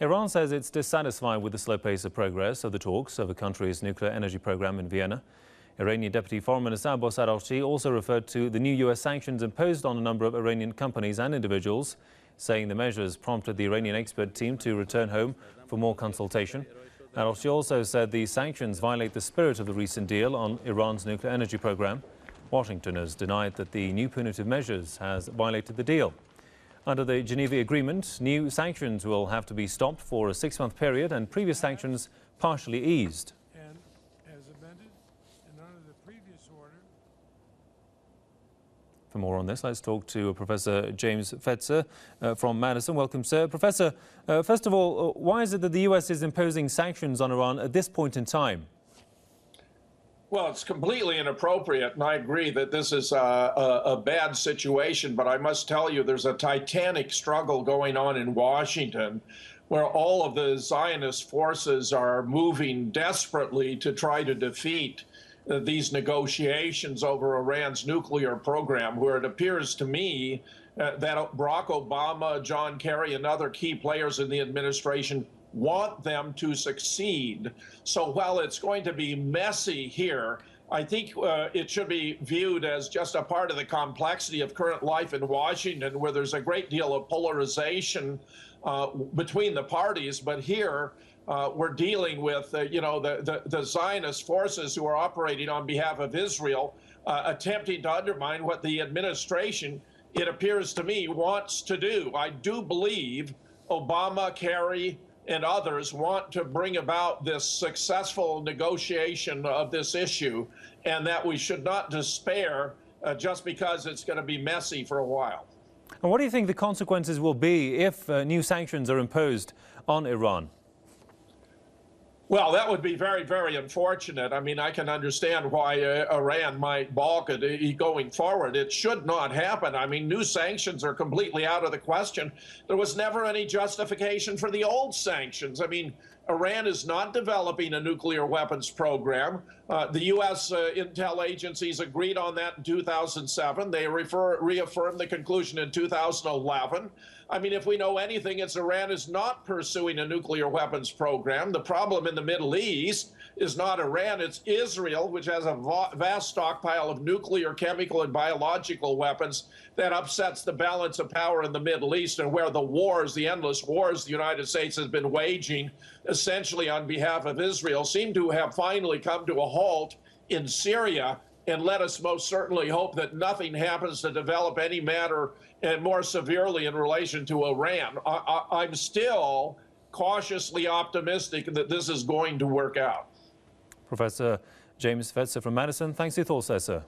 Iran says it's dissatisfied with the slow pace of progress of the talks of the country's nuclear energy program in Vienna. Iranian Deputy Foreign Minister Abbas Araghchi also referred to the new U.S. sanctions imposed on a number of Iranian companies and individuals, saying the measures prompted the Iranian expert team to return home for more consultation. Araghchi also said the sanctions violate the spirit of the recent deal on Iran's nuclear energy program. Washington has denied that the new punitive measures has violated the deal. Under the Geneva Agreement, new sanctions will have to be stopped for a 6-month period and previous sanctions partially eased. And as amended and under the previous order. For more on this, let's talk to Professor James Fetzer from Madison. Welcome, sir. Professor, first of all, why is it that the U.S. is imposing sanctions on Iran at this point in time? Well, it's completely inappropriate, and I agree that this is a bad situation, but I must tell you there's a titanic struggle going on in Washington where all of the Zionist forces are moving desperately to try to defeat these negotiations over Iran's nuclear program, where it appears to me that Barack Obama, John Kerry, and other key players in the administration want them to succeed. So while it's going to be messy here, I think it should be viewed as just a part of the complexity of current life in Washington, where there's a great deal of polarization between the parties. But here we're dealing with, the Zionist forces who are operating on behalf of Israel, attempting to undermine what the administration, it appears to me, wants to do. I do believe Obama, Kerry, and others want to bring about this successful negotiation of this issue, and that we should not despair just because it's going to be messy for a while. And what do you think the consequences will be if new sanctions are imposed on Iran? Well, that would be very, very unfortunate. I mean, I can understand why Iran might balk at it going forward. It should not happen. I mean, new sanctions are completely out of the question. There was never any justification for the old sanctions. I mean, Iran is not developing a nuclear weapons program. The U.S. intel agencies agreed on that in 2007. They reaffirmed the conclusion in 2011. I mean, if we know anything, it's Iran is not pursuing a nuclear weapons program. The problem in the Middle East is not Iran, it's Israel, which has a vast stockpile of nuclear, chemical, and biological weapons that upsets the balance of power in the Middle East, and where the wars, the endless wars the United States has been waging, essentially on behalf of Israel, seem to have finally come to a halt in Syria. And let us most certainly hope that nothing happens to develop any matter and more severely in relation to Iran. I'm still cautiously optimistic that this is going to work out. Professor James Fetzer from Madison, thanks for your thoughts there, sir.